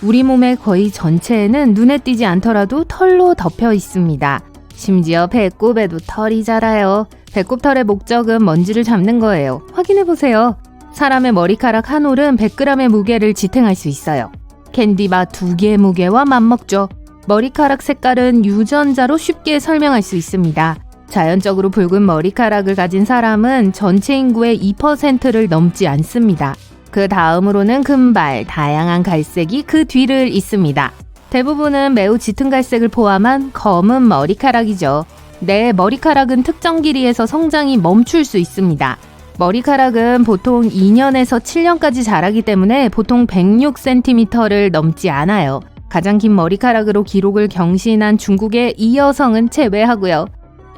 우리 몸의 거의 전체에는 눈에 띄지 않더라도 털로 덮여 있습니다. 심지어 배꼽에도 털이 자라요. 배꼽털의 목적은 먼지를 잡는 거예요. 확인해보세요. 사람의 머리카락 한 올은 100g의 무게를 지탱할 수 있어요. 캔디바 2개의 무게와 맞먹죠. 머리카락 색깔은 유전자로 쉽게 설명할 수 있습니다. 자연적으로 붉은 머리카락을 가진 사람은 전체 인구의 2%를 넘지 않습니다. 그 다음으로는 금발, 다양한 갈색이 그 뒤를 잇습니다. 대부분은 매우 짙은 갈색을 포함한 검은 머리카락이죠. 내 머리카락은 특정 길이에서 성장이 멈출 수 있습니다. 머리카락은 보통 2년에서 7년까지 자라기 때문에 보통 106cm를 넘지 않아요. 가장 긴 머리카락으로 기록을 경신한 중국의 이 여성은 제외하고요.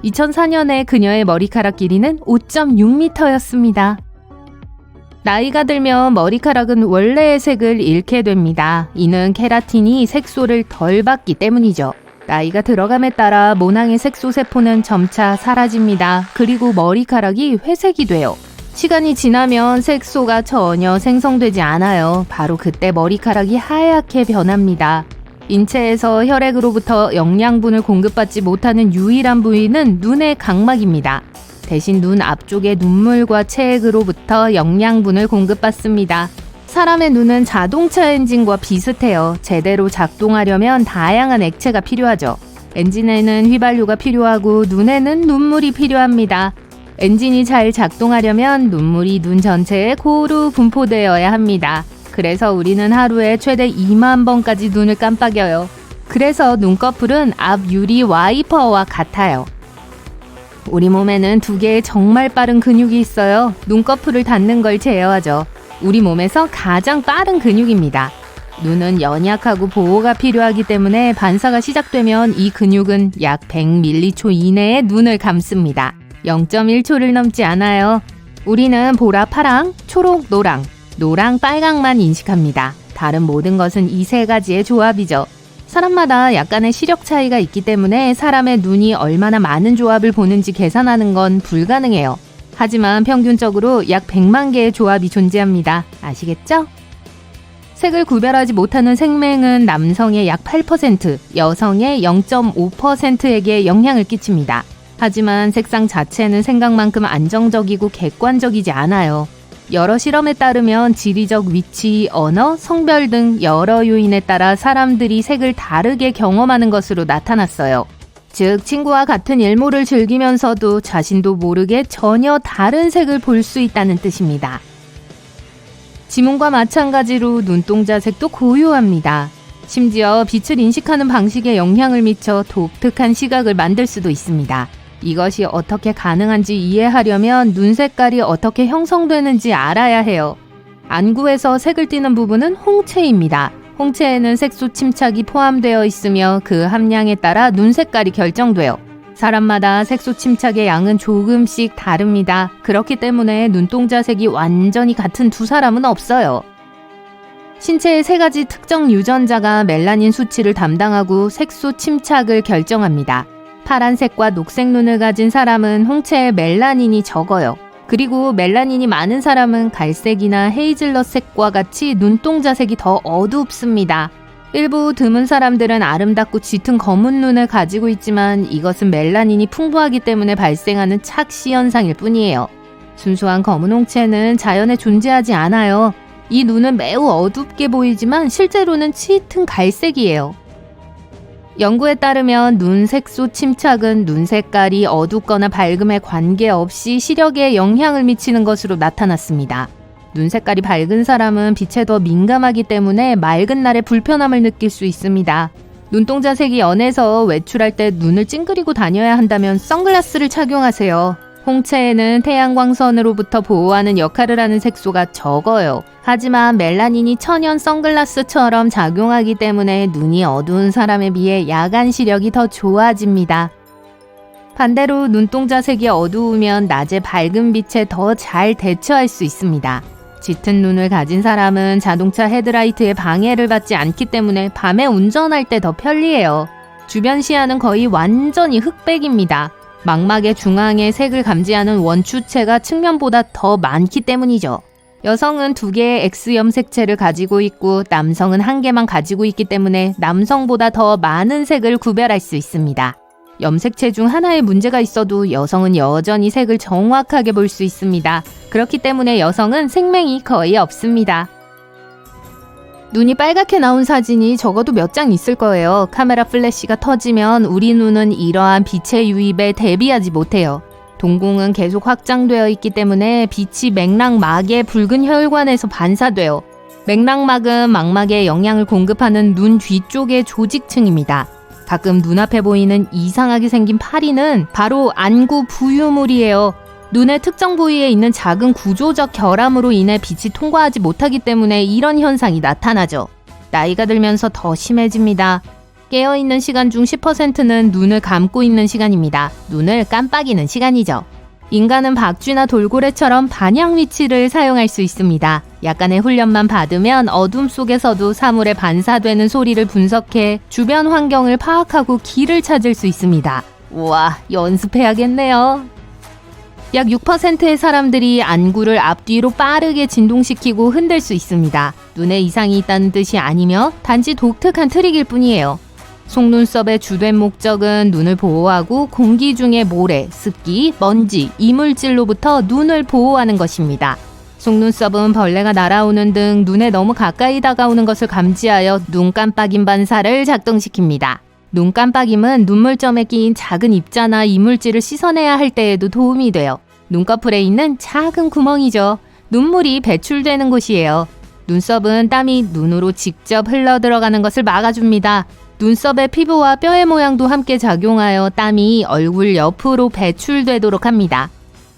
2004년에 그녀의 머리카락 길이는 5.6m였습니다. 나이가 들면 머리카락은 원래의 색을 잃게 됩니다. 이는 케라틴이 색소를 덜 받기 때문이죠. 나이가 들어감에 따라 모낭의 색소 세포는 점차 사라집니다. 그리고 머리카락이 회색이 돼요. 시간이 지나면 색소가 전혀 생성되지 않아요. 바로 그때 머리카락이 하얗게 변합니다. 인체에서 혈액으로부터 영양분을 공급받지 못하는 유일한 부위는 눈의 각막입니다. 대신 눈 앞쪽의 눈물과 체액으로부터 영양분을 공급받습니다. 사람의 눈은 자동차 엔진과 비슷해요. 제대로 작동하려면 다양한 액체가 필요하죠. 엔진에는 휘발유가 필요하고 눈에는 눈물이 필요합니다. 엔진이 잘 작동하려면 눈물이 눈 전체에 고루 분포되어야 합니다. 그래서 우리는 하루에 최대 2만 번까지 눈을 깜빡여요. 그래서 눈꺼풀은 앞 유리 와이퍼와 같아요. 우리 몸에는 2개의 정말 빠른 근육이 있어요. 눈꺼풀을 닫는 걸 제어하죠. 우리 몸에서 가장 빠른 근육입니다. 눈은 연약하고 보호가 필요하기 때문에 반사가 시작되면 이 근육은 약 100m초 이내에 눈을 감습니다. 0.1초를 넘지 않아요. 우리는 보라, 파랑, 초록, 노랑, 노랑, 빨강만 인식합니다. 다른 모든 것은 이 3가지의 조합이죠. 사람마다 약간의 시력 차이가 있기 때문에 사람의 눈이 얼마나 많은 조합을 보는지 계산하는 건 불가능해요. 하지만 평균적으로 약 100만 개의 조합이 존재합니다. 아시겠죠? 색을 구별하지 못하는 생맹은 남성의 약 8%, 여성의 0.5%에게 영향을 끼칩니다. 하지만 색상 자체는 생각만큼 안정적이고 객관적이지 않아요. 여러 실험에 따르면 지리적 위치, 언어, 성별 등 여러 요인에 따라 사람들이 색을 다르게 경험하는 것으로 나타났어요. 즉, 친구와 같은 일몰을 즐기면서도 자신도 모르게 전혀 다른 색을 볼 수 있다는 뜻입니다. 지문과 마찬가지로 눈동자 색도 고유합니다. 심지어 빛을 인식하는 방식에 영향을 미쳐 독특한 시각을 만들 수도 있습니다. 이것이 어떻게 가능한지 이해하려면 눈 색깔이 어떻게 형성되는지 알아야 해요. 안구에서 색을 띠는 부분은 홍채입니다. 홍채에는 색소 침착이 포함되어 있으며 그 함량에 따라 눈 색깔이 결정돼요. 사람마다 색소 침착의 양은 조금씩 다릅니다. 그렇기 때문에 눈동자 색이 완전히 같은 두 사람은 없어요. 신체의 3가지 특정 유전자가 멜라닌 수치를 담당하고 색소 침착을 결정합니다. 파란색과 녹색 눈을 가진 사람은 홍채에 멜라닌이 적어요. 그리고 멜라닌이 많은 사람은 갈색이나 헤이즐넛색과 같이 눈동자 색이 더 어둡습니다. 일부 드문 사람들은 아름답고 짙은 검은 눈을 가지고 있지만 이것은 멜라닌이 풍부하기 때문에 발생하는 착시 현상일 뿐이에요. 순수한 검은 홍채는 자연에 존재하지 않아요. 이 눈은 매우 어둡게 보이지만 실제로는 짙은 갈색이에요. 연구에 따르면 눈 색소 침착은 눈 색깔이 어둡거나 밝음에 관계없이 시력에 영향을 미치는 것으로 나타났습니다. 눈 색깔이 밝은 사람은 빛에 더 민감하기 때문에 맑은 날에 불편함을 느낄 수 있습니다. 눈동자 색이 연해서 외출할 때 눈을 찡그리고 다녀야 한다면 선글라스를 착용하세요. 홍채에는 태양광선으로부터 보호하는 역할을 하는 색소가 적어요. 하지만 멜라닌이 천연 선글라스처럼 작용하기 때문에 눈이 어두운 사람에 비해 야간 시력이 더 좋아집니다. 반대로 눈동자 색이 어두우면 낮에 밝은 빛에 더 잘 대처할 수 있습니다. 짙은 눈을 가진 사람은 자동차 헤드라이트에 방해를 받지 않기 때문에 밤에 운전할 때 더 편리해요. 주변 시야는 거의 완전히 흑백입니다. 망막의 중앙에 색을 감지하는 원추체가 측면보다 더 많기 때문이죠. 여성은 2개의 X 염색체를 가지고 있고 남성은 1개만 가지고 있기 때문에 남성보다 더 많은 색을 구별할 수 있습니다. 염색체 중 하나에 문제가 있어도 여성은 여전히 색을 정확하게 볼 수 있습니다. 그렇기 때문에 여성은 색맹이 거의 없습니다. 눈이 빨갛게 나온 사진이 적어도 몇 장 있을 거예요. 카메라 플래시가 터지면 우리 눈은 이러한 빛의 유입에 대비하지 못해요. 동공은 계속 확장되어 있기 때문에 빛이 맥락막의 붉은 혈관에서 반사돼요. 맥락막은 망막에 영양을 공급하는 눈 뒤쪽의 조직층입니다. 가끔 눈앞에 보이는 이상하게 생긴 파리는 바로 안구 부유물이에요. 눈의 특정 부위에 있는 작은 구조적 결함으로 인해 빛이 통과하지 못하기 때문에 이런 현상이 나타나죠. 나이가 들면서 더 심해집니다. 깨어있는 시간 중 10%는 눈을 감고 있는 시간입니다. 눈을 깜빡이는 시간이죠. 인간은 박쥐나 돌고래처럼 반향 위치를 사용할 수 있습니다. 약간의 훈련만 받으면 어둠 속에서도 사물에 반사되는 소리를 분석해 주변 환경을 파악하고 길을 찾을 수 있습니다. 우와, 연습해야겠네요. 약 6%의 사람들이 안구를 앞뒤로 빠르게 진동시키고 흔들 수 있습니다. 눈에 이상이 있다는 뜻이 아니며 단지 독특한 트릭일 뿐이에요. 속눈썹의 주된 목적은 눈을 보호하고 공기 중의 모래, 습기, 먼지, 이물질로부터 눈을 보호하는 것입니다. 속눈썹은 벌레가 날아오는 등 눈에 너무 가까이 다가오는 것을 감지하여 눈 깜빡임 반사를 작동시킵니다. 눈 깜빡임은 눈물점에 끼인 작은 입자나 이물질을 씻어내야 할 때에도 도움이 돼요. 눈꺼풀에 있는 작은 구멍이죠. 눈물이 배출되는 곳이에요. 눈썹은 땀이 눈으로 직접 흘러들어가는 것을 막아줍니다. 눈썹의 피부와 뼈의 모양도 함께 작용하여 땀이 얼굴 옆으로 배출되도록 합니다.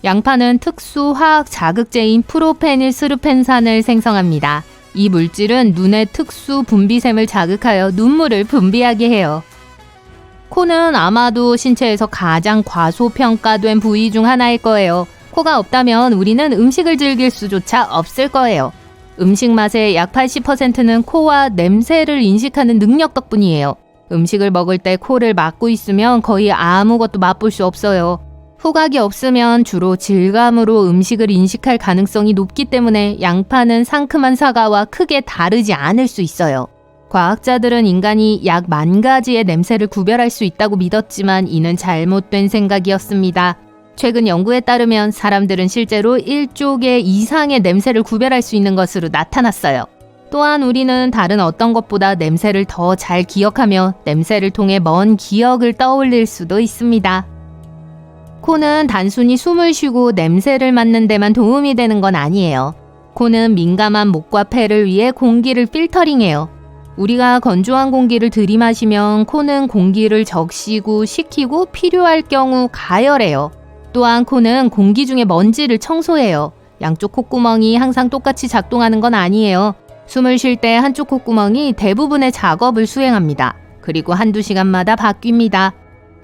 양파는 특수 화학 자극제인 프로페닐스루펜산을 생성합니다. 이 물질은 눈의 특수 분비샘을 자극하여 눈물을 분비하게 해요. 코는 아마도 신체에서 가장 과소평가된 부위 중 하나일 거예요. 코가 없다면 우리는 음식을 즐길 수조차 없을 거예요. 음식 맛의 약 80%는 코와 냄새를 인식하는 능력 덕분이에요. 음식을 먹을 때 코를 막고 있으면 거의 아무것도 맛볼 수 없어요. 후각이 없으면 주로 질감으로 음식을 인식할 가능성이 높기 때문에 양파는 상큼한 사과와 크게 다르지 않을 수 있어요. 과학자들은 인간이 약 10,000가지의 냄새를 구별할 수 있다고 믿었지만 이는 잘못된 생각이었습니다. 최근 연구에 따르면 사람들은 실제로 1조 개 이상의 냄새를 구별할 수 있는 것으로 나타났어요. 또한 우리는 다른 어떤 것보다 냄새를 더 잘 기억하며 냄새를 통해 먼 기억을 떠올릴 수도 있습니다. 코는 단순히 숨을 쉬고 냄새를 맡는 데만 도움이 되는 건 아니에요. 코는 민감한 목과 폐를 위해 공기를 필터링해요. 우리가 건조한 공기를 들이마시면 코는 공기를 적시고 식히고 필요할 경우 가열해요. 또한 코는 공기 중에 먼지를 청소해요. 양쪽 콧구멍이 항상 똑같이 작동하는 건 아니에요. 숨을 쉴 때 한쪽 콧구멍이 대부분의 작업을 수행합니다. 그리고 한두 시간마다 바뀝니다.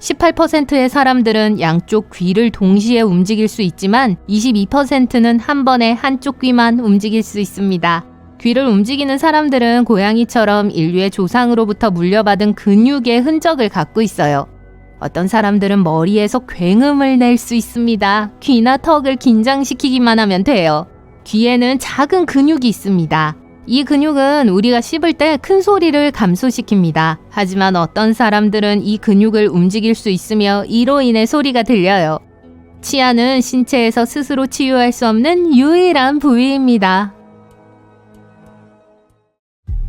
18%의 사람들은 양쪽 귀를 동시에 움직일 수 있지만 22%는 한 번에 한쪽 귀만 움직일 수 있습니다. 귀를 움직이는 사람들은 고양이처럼 인류의 조상으로부터 물려받은 근육의 흔적을 갖고 있어요. 어떤 사람들은 머리에서 굉음을 낼 수 있습니다. 귀나 턱을 긴장시키기만 하면 돼요. 귀에는 작은 근육이 있습니다. 이 근육은 우리가 씹을 때 큰 소리를 감소시킵니다. 하지만 어떤 사람들은 이 근육을 움직일 수 있으며 이로 인해 소리가 들려요. 치아는 신체에서 스스로 치유할 수 없는 유일한 부위입니다.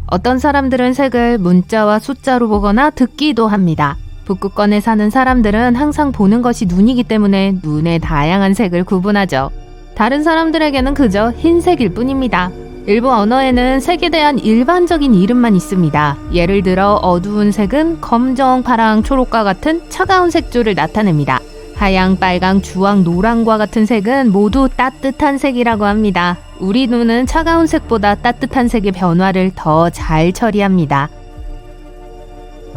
어떤 사람들은 색을 문자와 숫자로 보거나 듣기도 합니다. 북극권에 사는 사람들은 항상 보는 것이 눈이기 때문에 눈의 다양한 색을 구분하죠. 다른 사람들에게는 그저 흰색일 뿐입니다. 일부 언어에는 색에 대한 일반적인 이름만 있습니다. 예를 들어 어두운 색은 검정, 파랑, 초록과 같은 차가운 색조를 나타냅니다. 하양, 빨강, 주황, 노랑과 같은 색은 모두 따뜻한 색이라고 합니다. 우리 눈은 차가운 색보다 따뜻한 색의 변화를 더 잘 처리합니다.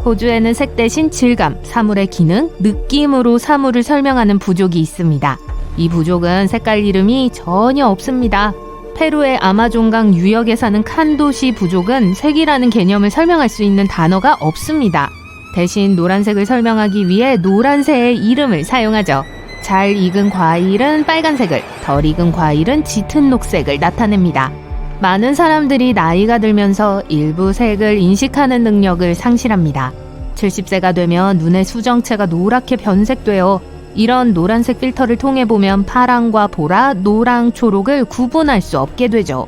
호주에는 색 대신 질감, 사물의 기능, 느낌으로 사물을 설명하는 부족이 있습니다. 이 부족은 색깔 이름이 전혀 없습니다. 페루의 아마존강 유역에 사는 칸도시 부족은 색이라는 개념을 설명할 수 있는 단어가 없습니다. 대신 노란색을 설명하기 위해 노란새의 이름을 사용하죠. 잘 익은 과일은 빨간색을, 덜 익은 과일은 짙은 녹색을 나타냅니다. 많은 사람들이 나이가 들면서 일부 색을 인식하는 능력을 상실합니다. 70세가 되면 눈의 수정체가 노랗게 변색되어 이런 노란색 필터를 통해 보면 파랑과 보라, 노랑, 초록을 구분할 수 없게 되죠.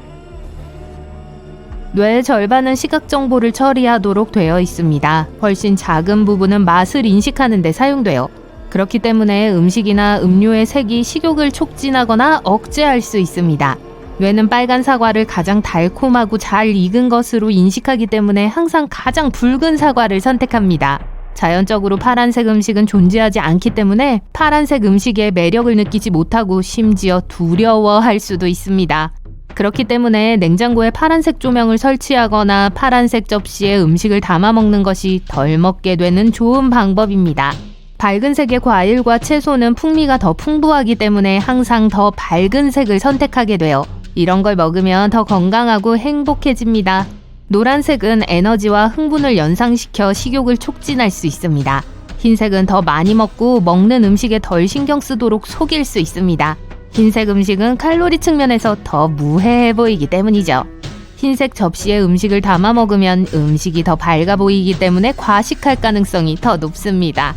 뇌의 절반은 시각 정보를 처리하도록 되어 있습니다. 훨씬 작은 부분은 맛을 인식하는 데 사용돼요. 그렇기 때문에 음식이나 음료의 색이 식욕을 촉진하거나 억제할 수 있습니다. 뇌는 빨간 사과를 가장 달콤하고 잘 익은 것으로 인식하기 때문에 항상 가장 붉은 사과를 선택합니다. 자연적으로 파란색 음식은 존재하지 않기 때문에 파란색 음식의 매력을 느끼지 못하고 심지어 두려워할 수도 있습니다. 그렇기 때문에 냉장고에 파란색 조명을 설치하거나 파란색 접시에 음식을 담아 먹는 것이 덜 먹게 되는 좋은 방법입니다. 밝은 색의 과일과 채소는 풍미가 더 풍부하기 때문에 항상 더 밝은 색을 선택하게 돼요. 이런 걸 먹으면 더 건강하고 행복해집니다. 노란색은 에너지와 흥분을 연상시켜 식욕을 촉진할 수 있습니다. 흰색은 더 많이 먹고 먹는 음식에 덜 신경 쓰도록 속일 수 있습니다. 흰색 음식은 칼로리 측면에서 더 무해해 보이기 때문이죠. 흰색 접시에 음식을 담아 먹으면 음식이 더 밝아 보이기 때문에 과식할 가능성이 더 높습니다.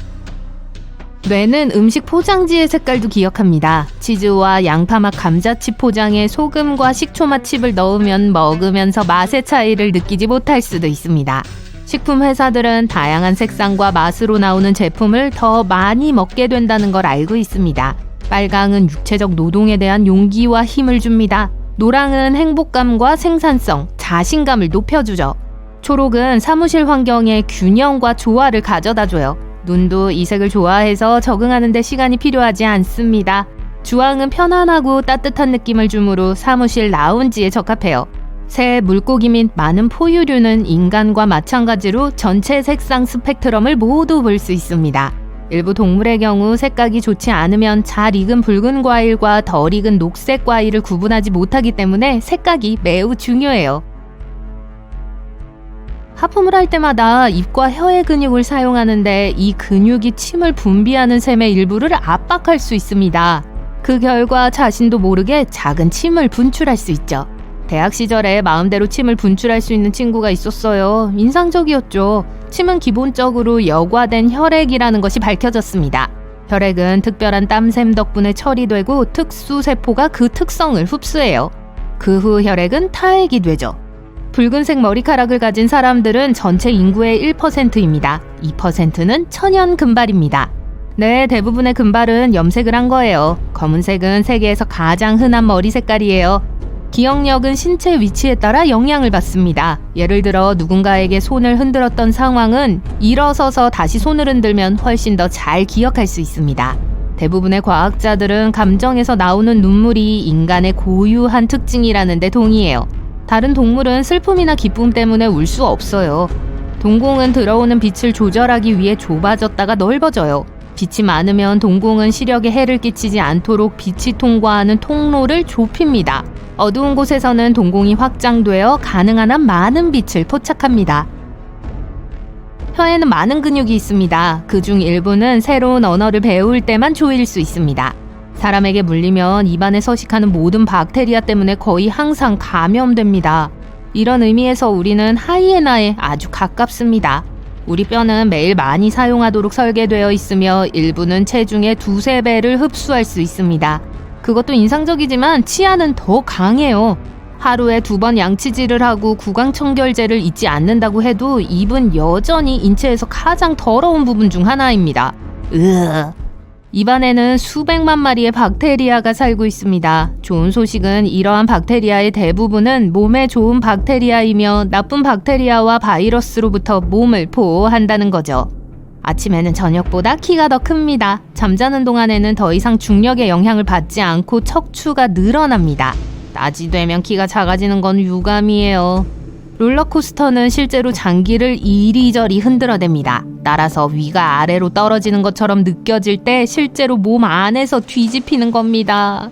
뇌는 음식 포장지의 색깔도 기억합니다. 치즈와 양파맛 감자칩 포장에 소금과 식초맛 칩을 넣으면 먹으면서 맛의 차이를 느끼지 못할 수도 있습니다. 식품 회사들은 다양한 색상과 맛으로 나오는 제품을 더 많이 먹게 된다는 걸 알고 있습니다. 빨강은 육체적 노동에 대한 용기와 힘을 줍니다. 노랑은 행복감과 생산성, 자신감을 높여주죠. 초록은 사무실 환경의 균형과 조화를 가져다줘요. 눈도 이 색을 좋아해서 적응하는 데 시간이 필요하지 않습니다. 주황은 편안하고 따뜻한 느낌을 주므로 사무실 라운지에 적합해요. 새, 물고기 및 많은 포유류는 인간과 마찬가지로 전체 색상 스펙트럼을 모두 볼 수 있습니다. 일부 동물의 경우 색각이 좋지 않으면 잘 익은 붉은 과일과 덜 익은 녹색 과일을 구분하지 못하기 때문에 색각이 매우 중요해요. 하품을 할 때마다 입과 혀의 근육을 사용하는데 이 근육이 침을 분비하는 샘의 일부를 압박할 수 있습니다. 그 결과 자신도 모르게 작은 침을 분출할 수 있죠. 대학 시절에 마음대로 침을 분출할 수 있는 친구가 있었어요. 인상적이었죠. 침은 기본적으로 여과된 혈액이라는 것이 밝혀졌습니다. 혈액은 특별한 땀샘 덕분에 처리되고 특수세포가 그 특성을 흡수해요. 그 후 혈액은 타액이 되죠. 붉은색 머리카락을 가진 사람들은 전체 인구의 1%입니다. 2%는 천연 금발입니다. 네, 대부분의 금발은 염색을 한 거예요. 검은색은 세계에서 가장 흔한 머리 색깔이에요. 기억력은 신체 위치에 따라 영향을 받습니다. 예를 들어 누군가에게 손을 흔들었던 상황은 일어서서 다시 손을 흔들면 훨씬 더 잘 기억할 수 있습니다. 대부분의 과학자들은 감정에서 나오는 눈물이 인간의 고유한 특징이라는 데 동의해요. 다른 동물은 슬픔이나 기쁨 때문에 울 수 없어요. 동공은 들어오는 빛을 조절하기 위해 좁아졌다가 넓어져요. 빛이 많으면 동공은 시력에 해를 끼치지 않도록 빛이 통과하는 통로를 좁힙니다. 어두운 곳에서는 동공이 확장되어 가능한 한 많은 빛을 포착합니다. 혀에는 많은 근육이 있습니다. 그중 일부는 새로운 언어를 배울 때만 조일 수 있습니다. 사람에게 물리면 입안에 서식하는 모든 박테리아 때문에 거의 항상 감염됩니다. 이런 의미에서 우리는 하이에나에 아주 가깝습니다. 우리 뼈는 매일 많이 사용하도록 설계되어 있으며 일부는 체중의 2~3배를 흡수할 수 있습니다. 그것도 인상적이지만 치아는 더 강해요. 하루에 2번 양치질을 하고 구강청결제를 잊지 않는다고 해도 입은 여전히 인체에서 가장 더러운 부분 중 하나입니다. 입안에는 수백만 마리의 박테리아가 살고 있습니다. 좋은 소식은 이러한 박테리아의 대부분은 몸에 좋은 박테리아이며 나쁜 박테리아와 바이러스로부터 몸을 보호한다는 거죠. 아침에는 저녁보다 키가 더 큽니다. 잠자는 동안에는 더 이상 중력의 영향을 받지 않고 척추가 늘어납니다. 낮이 되면 키가 작아지는 건 유감이에요. 롤러코스터는 실제로 장기를 이리저리 흔들어댑니다. 따라서 위가 아래로 떨어지는 것처럼 느껴질 때 실제로 몸 안에서 뒤집히는 겁니다.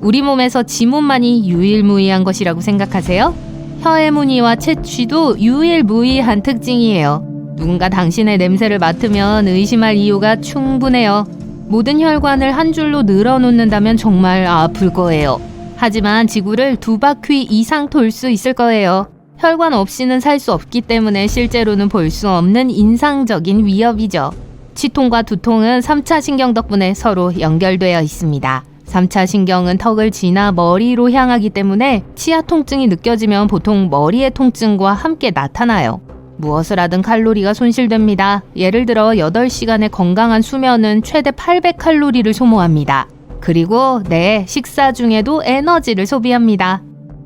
우리 몸에서 지문만이 유일무이한 것이라고 생각하세요? 혀의 무늬와 채취도 유일무이한 특징이에요. 누군가 당신의 냄새를 맡으면 의심할 이유가 충분해요. 모든 혈관을 한 줄로 늘어놓는다면 정말 아플 거예요. 하지만 지구를 2바퀴 이상 돌 수 있을 거예요. 혈관 없이는 살 수 없기 때문에 실제로는 볼 수 없는 인상적인 위협이죠. 치통과 두통은 3차 신경 덕분에 서로 연결되어 있습니다. 3차 신경은 턱을 지나 머리로 향하기 때문에 치아 통증이 느껴지면 보통 머리의 통증과 함께 나타나요. 무엇을 하든 칼로리가 손실됩니다. 예를 들어 8시간의 건강한 수면은 최대 800칼로리를 소모합니다. 그리고 식사 중에도 에너지를 소비합니다.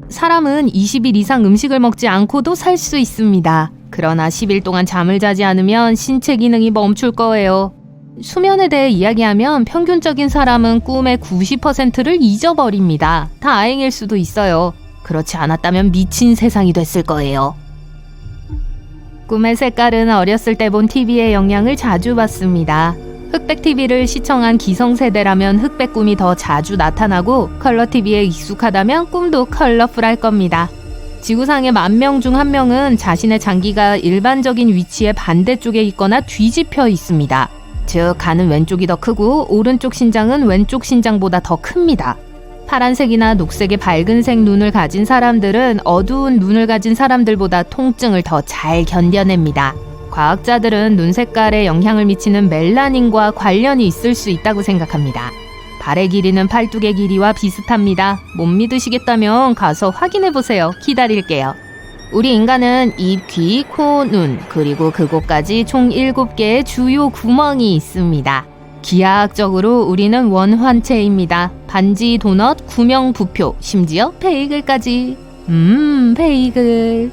사람은 20일 이상 음식을 먹지 않고도 살 수 있습니다. 그러나 10일 동안 잠을 자지 않으면 신체 기능이 멈출 거예요. 수면에 대해 이야기하면 평균적인 사람은 꿈의 90%를 잊어버립니다. 다행일 수도 있어요. 그렇지 않았다면 미친 세상이 됐을 거예요. 꿈의 색깔은 어렸을 때 본 TV의 영향을 자주 받습니다. 흑백 TV를 시청한 기성세대라면 흑백 꿈이 더 자주 나타나고 컬러 TV에 익숙하다면 꿈도 컬러풀할 겁니다. 지구상의 10,000명 중 1명은 자신의 장기가 일반적인 위치의 반대쪽에 있거나 뒤집혀 있습니다. 즉 간은 왼쪽이 더 크고 오른쪽 신장은 왼쪽 신장보다 더 큽니다. 파란색이나 녹색의 밝은색 눈을 가진 사람들은 어두운 눈을 가진 사람들보다 통증을 더 잘 견뎌냅니다. 과학자들은 눈 색깔에 영향을 미치는 멜라닌과 관련이 있을 수 있다고 생각합니다. 발의 길이는 팔뚝의 길이와 비슷합니다. 못 믿으시겠다면 가서 확인해보세요. 기다릴게요. 우리 인간은 입, 귀, 코, 눈, 그리고 그곳까지 총 7개의 주요 구멍이 있습니다. 기하학적으로 우리는 원환체입니다. 반지, 도넛, 구명, 부표, 심지어 베이글까지. 베이글.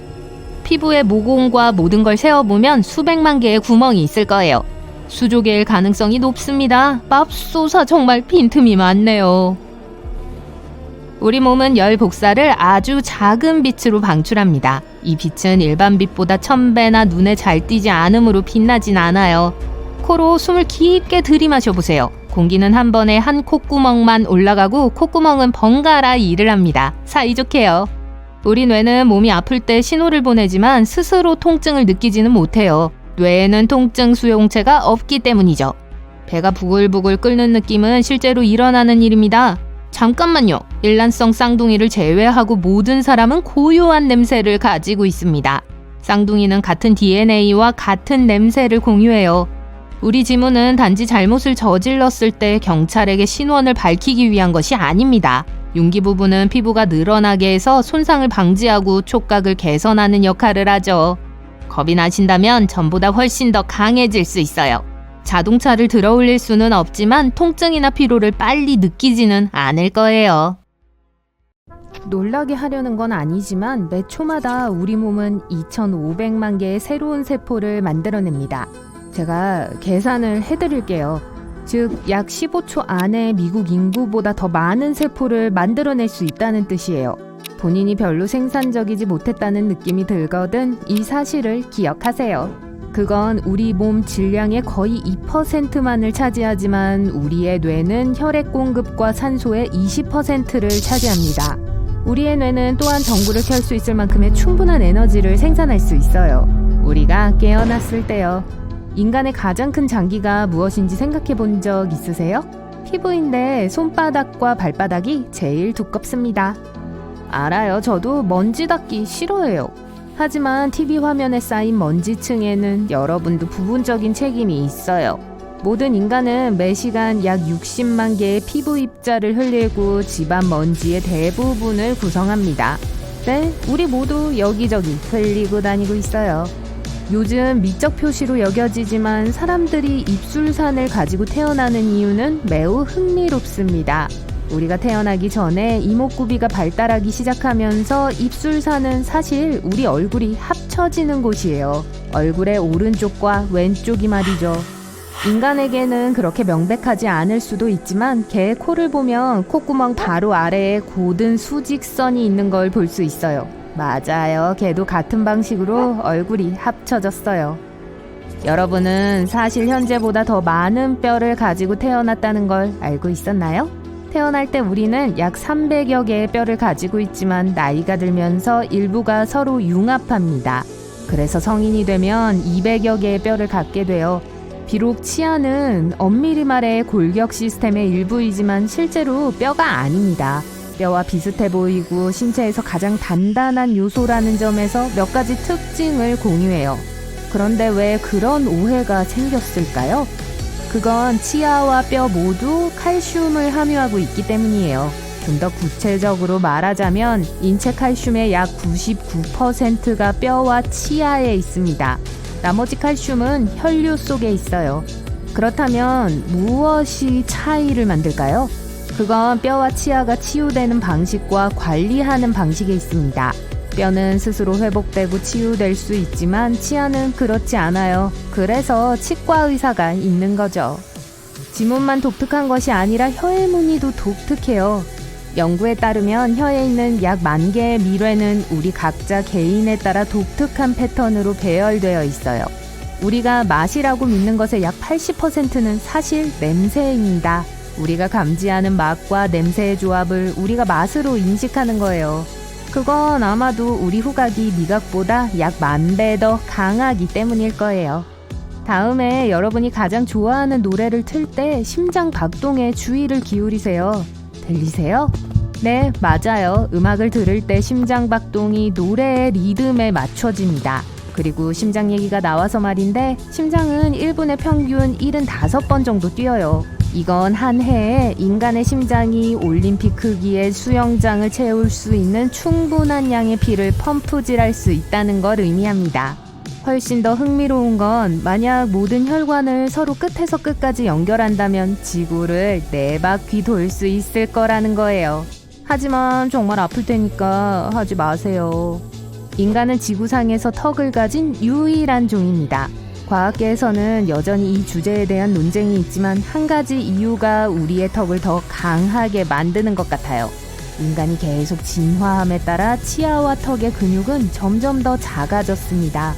피부의 모공과 모든 걸 세어보면 수백만 개의 구멍이 있을 거예요. 수조개일 가능성이 높습니다. 맙소사 정말 빈틈이 많네요. 우리 몸은 열 복사를 아주 작은 빛으로 방출합니다. 이 빛은 일반 빛보다 1000배나 눈에 잘 띄지 않으므로 빛나진 않아요. 코로 숨을 깊게 들이마셔보세요. 공기는 한 번에 한 콧구멍만 올라가고 콧구멍은 번갈아 일을 합니다. 사이좋게요. 우리 뇌는 몸이 아플 때 신호를 보내지만 스스로 통증을 느끼지는 못해요. 뇌에는 통증 수용체가 없기 때문이죠. 배가 부글부글 끓는 느낌은 실제로 일어나는 일입니다. 잠깐만요. 일란성 쌍둥이를 제외하고 모든 사람은 고유한 냄새를 가지고 있습니다. 쌍둥이는 같은 DNA와 같은 냄새를 공유해요. 우리 지문은 단지 잘못을 저질렀을 때 경찰에게 신원을 밝히기 위한 것이 아닙니다. 윤기 부분은 피부가 늘어나게 해서 손상을 방지하고 촉각을 개선하는 역할을 하죠. 겁이 나신다면 전보다 훨씬 더 강해질 수 있어요. 자동차를 들어올릴 수는 없지만 통증이나 피로를 빨리 느끼지는 않을 거예요. 놀라게 하려는 건 아니지만 매 초마다 우리 몸은 2,500만 개의 새로운 세포를 만들어냅니다. 제가 계산을 해드릴게요. 즉, 약 15초 안에 미국 인구보다 더 많은 세포를 만들어낼 수 있다는 뜻이에요. 본인이 별로 생산적이지 못했다는 느낌이 들거든 이 사실을 기억하세요. 그건 우리 몸 질량의 거의 2%만을 차지하지만 우리의 뇌는 혈액 공급과 산소의 20%를 차지합니다. 우리의 뇌는 또한 전구를 켤 수 있을 만큼의 충분한 에너지를 생산할 수 있어요. 우리가 깨어났을 때요. 인간의 가장 큰 장기가 무엇인지 생각해 본 적 있으세요? 피부인데 손바닥과 발바닥이 제일 두껍습니다. 알아요. 저도 먼지 닦기 싫어해요. 하지만 TV 화면에 쌓인 먼지층에는 여러분도 부분적인 책임이 있어요. 모든 인간은 매시간 약 60만 개의 피부 입자를 흘리고 집안 먼지의 대부분을 구성합니다. 네, 우리 모두 여기저기 흘리고 다니고 있어요. 요즘 미적 표시로 여겨지지만 사람들이 입술산을 가지고 태어나는 이유는 매우 흥미롭습니다. 우리가 태어나기 전에 이목구비가 발달하기 시작하면서 입술산은 사실 우리 얼굴이 합쳐지는 곳이에요. 얼굴의 오른쪽과 왼쪽이 말이죠. 인간에게는 그렇게 명백하지 않을 수도 있지만 개의 코를 보면 콧구멍 바로 아래에 곧은 수직선이 있는 걸 볼 수 있어요. 맞아요. 개도 같은 방식으로 얼굴이 합쳐졌어요. 여러분은 사실 현재보다 더 많은 뼈를 가지고 태어났다는 걸 알고 있었나요? 태어날 때 우리는 약 300여 개의 뼈를 가지고 있지만 나이가 들면서 일부가 서로 융합합니다. 그래서 성인이 되면 200여 개의 뼈를 갖게 돼요. 비록 치아는 엄밀히 말해 골격 시스템의 일부이지만 실제로 뼈가 아닙니다. 뼈와 비슷해 보이고 신체에서 가장 단단한 요소라는 점에서 몇 가지 특징을 공유해요. 그런데 왜 그런 오해가 생겼을까요? 그건 치아와 뼈 모두 칼슘을 함유하고 있기 때문이에요. 좀 더 구체적으로 말하자면 인체 칼슘의 약 99%가 뼈와 치아에 있습니다. 나머지 칼슘은 혈류 속에 있어요. 그렇다면 무엇이 차이를 만들까요? 그건 뼈와 치아가 치유되는 방식과 관리하는 방식에 있습니다. 뼈는 스스로 회복되고 치유될 수 있지만 치아는 그렇지 않아요. 그래서 치과 의사가 있는 거죠. 지문만 독특한 것이 아니라 혀의 무늬도 독특해요. 연구에 따르면 혀에 있는 약 10,000개의 미뢰는 우리 각자 개인에 따라 독특한 패턴으로 배열되어 있어요. 우리가 맛이라고 믿는 것의 약 80%는 사실 냄새입니다. 우리가 감지하는 맛과 냄새의 조합을 우리가 맛으로 인식하는 거예요. 그건 아마도 우리 후각이 미각보다 약 10,000배 더 강하기 때문일 거예요. 다음에 여러분이 가장 좋아하는 노래를 틀 때 심장 박동에 주의를 기울이세요. 들리세요? 네, 맞아요. 음악을 들을 때 심장 박동이 노래의 리듬에 맞춰집니다. 그리고 심장 얘기가 나와서 말인데 심장은 1분에 평균 75번 정도 뛰어요. 이건 한 해에 인간의 심장이 올림픽 크기의 수영장을 채울 수 있는 충분한 양의 피를 펌프질할 수 있다는 걸 의미합니다. 훨씬 더 흥미로운 건 만약 모든 혈관을 서로 끝에서 끝까지 연결한다면 지구를 4바퀴 돌 수 있을 거라는 거예요. 하지만 정말 아플 테니까 하지 마세요. 인간은 지구상에서 턱을 가진 유일한 종입니다. 과학계에서는 여전히 이 주제에 대한 논쟁이 있지만 한 가지 이유가 우리의 턱을 더 강하게 만드는 것 같아요. 인간이 계속 진화함에 따라 치아와 턱의 근육은 점점 더 작아졌습니다.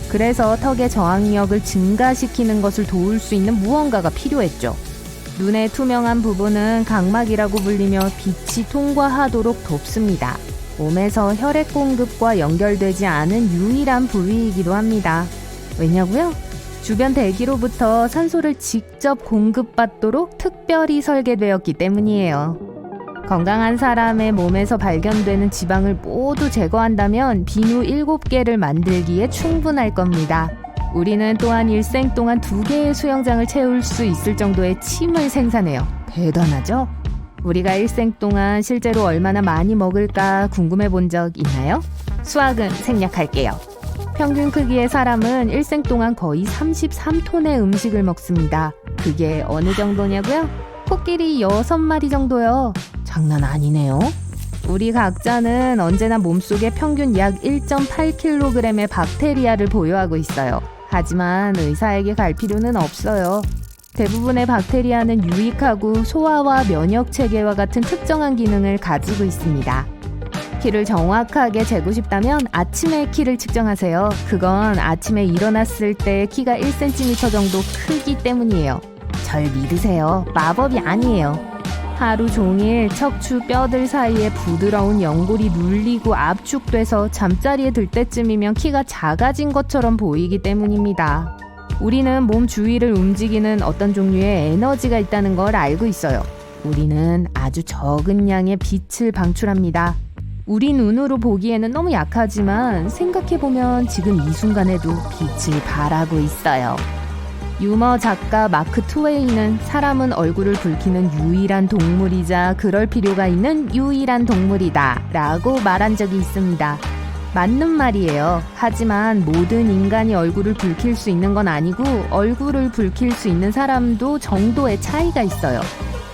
그래서 턱의 저항력을 증가시키는 것을 도울 수 있는 무언가가 필요했죠. 눈의 투명한 부분은 각막이라고 불리며 빛이 통과하도록 돕습니다. 몸에서 혈액 공급과 연결되지 않은 유일한 부위이기도 합니다. 왜냐고요? 주변 대기로부터 산소를 직접 공급받도록 특별히 설계되었기 때문이에요. 건강한 사람의 몸에서 발견되는 지방을 모두 제거한다면 비누 7개를 만들기에 충분할 겁니다. 우리는 또한 일생 동안 2개의 수영장을 채울 수 있을 정도의 침을 생산해요. 대단하죠? 우리가 일생 동안 실제로 얼마나 많이 먹을까 궁금해 본 적 있나요? 수학은 생략할게요. 평균 크기의 사람은 일생 동안 거의 33톤의 음식을 먹습니다. 그게 어느 정도냐고요? 코끼리 6마리 정도요. 장난 아니네요. 우리 각자는 언제나 몸속에 평균 약 1.8kg의 박테리아를 보유하고 있어요. 하지만 의사에게 갈 필요는 없어요. 대부분의 박테리아는 유익하고 소화와 면역 체계와 같은 특정한 기능을 가지고 있습니다. 키를 정확하게 재고 싶다면 아침에 키를 측정하세요. 그건 아침에 일어났을 때 키가 1cm 정도 크기 때문이에요. 절 믿으세요. 마법이 아니에요. 하루 종일 척추 뼈들 사이에 부드러운 연골이 눌리고 압축돼서 잠자리에 들 때쯤이면 키가 작아진 것처럼 보이기 때문입니다. 우리는 몸 주위를 움직이는 어떤 종류의 에너지가 있다는 걸 알고 있어요. 우리는 아주 적은 양의 빛을 방출합니다. 우리 눈으로 보기에는 너무 약하지만 생각해보면 지금 이 순간에도 빛을 발하고 있어요. 유머 작가 마크 트웨인은 사람은 얼굴을 붉히는 유일한 동물이자 그럴 필요가 있는 유일한 동물이다 라고 말한 적이 있습니다. 맞는 말이에요. 하지만 모든 인간이 얼굴을 붉힐 수 있는 건 아니고 얼굴을 붉힐 수 있는 사람도 정도의 차이가 있어요.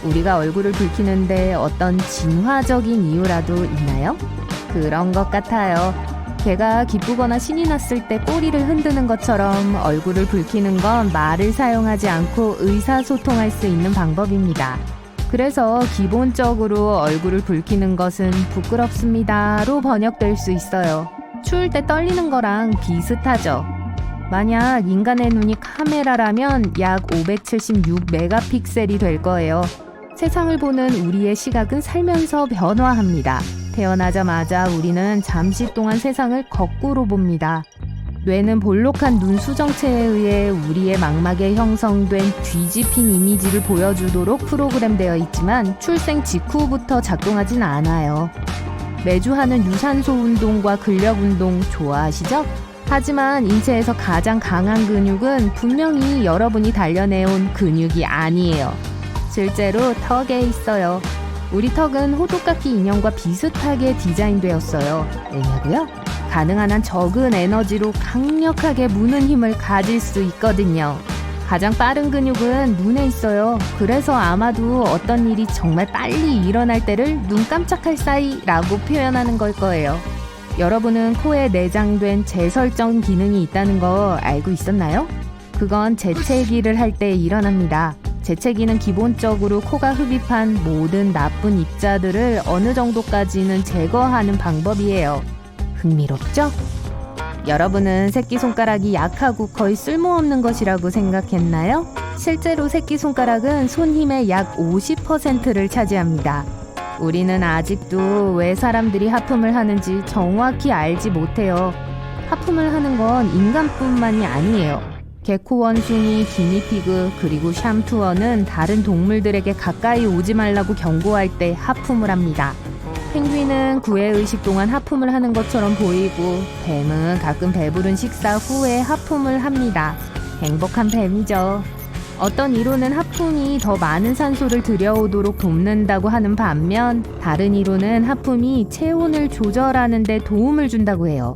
우리가 얼굴을 붉히는데 어떤 진화적인 이유라도 있나요? 그런 것 같아요. 개가 기쁘거나 신이 났을 때 꼬리를 흔드는 것처럼 얼굴을 붉히는 건 말을 사용하지 않고 의사소통할 수 있는 방법입니다. 그래서 기본적으로 얼굴을 붉히는 것은 부끄럽습니다로 번역될 수 있어요. 추울 때 떨리는 거랑 비슷하죠. 만약 인간의 눈이 카메라라면 약 576메가픽셀이 될 거예요. 세상을 보는 우리의 시각은 살면서 변화합니다. 태어나자마자 우리는 잠시 동안 세상을 거꾸로 봅니다. 뇌는 볼록한 눈 수정체에 의해 우리의 망막에 형성된 뒤집힌 이미지를 보여주도록 프로그램되어 있지만 출생 직후부터 작동하진 않아요. 매주 하는 유산소 운동과 근력 운동 좋아하시죠? 하지만 인체에서 가장 강한 근육은 분명히 여러분이 단련해온 근육이 아니에요. 실제로 턱에 있어요. 우리 턱은 호두깎이 인형과 비슷하게 디자인되었어요. 왜냐고요? 가능한 한 적은 에너지로 강력하게 무는 힘을 가질 수 있거든요. 가장 빠른 근육은 눈에 있어요. 그래서 아마도 어떤 일이 정말 빨리 일어날 때를 눈 깜짝할 사이라고 표현하는 걸 거예요. 여러분은 코에 내장된 재설정 기능이 있다는 거 알고 있었나요? 그건 재채기를 할 때 일어납니다. 재채기는 기본적으로 코가 흡입한 모든 나쁜 입자들을 어느 정도까지는 제거하는 방법이에요. 흥미롭죠? 여러분은 새끼손가락이 약하고 거의 쓸모없는 것이라고 생각했나요? 실제로 새끼손가락은 손힘의 약 50%를 차지합니다. 우리는 아직도 왜 사람들이 하품을 하는지 정확히 알지 못해요. 하품을 하는 건 인간뿐만이 아니에요. 개코 원숭이, 기니피그, 그리고 샴투어는 다른 동물들에게 가까이 오지 말라고 경고할 때 하품을 합니다. 펭귄은 구애의식 동안 하품을 하는 것처럼 보이고 뱀은 가끔 배부른 식사 후에 하품을 합니다. 행복한 뱀이죠. 어떤 이론은 하품이 더 많은 산소를 들여오도록 돕는다고 하는 반면 다른 이론은 하품이 체온을 조절하는 데 도움을 준다고 해요.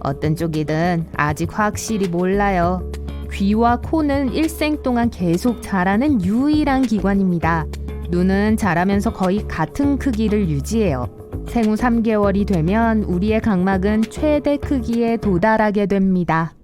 어떤 쪽이든 아직 확실히 몰라요. 귀와 코는 일생 동안 계속 자라는 유일한 기관입니다. 눈은 자라면서 거의 같은 크기를 유지해요. 생후 3개월이 되면 우리의 각막은 최대 크기에 도달하게 됩니다.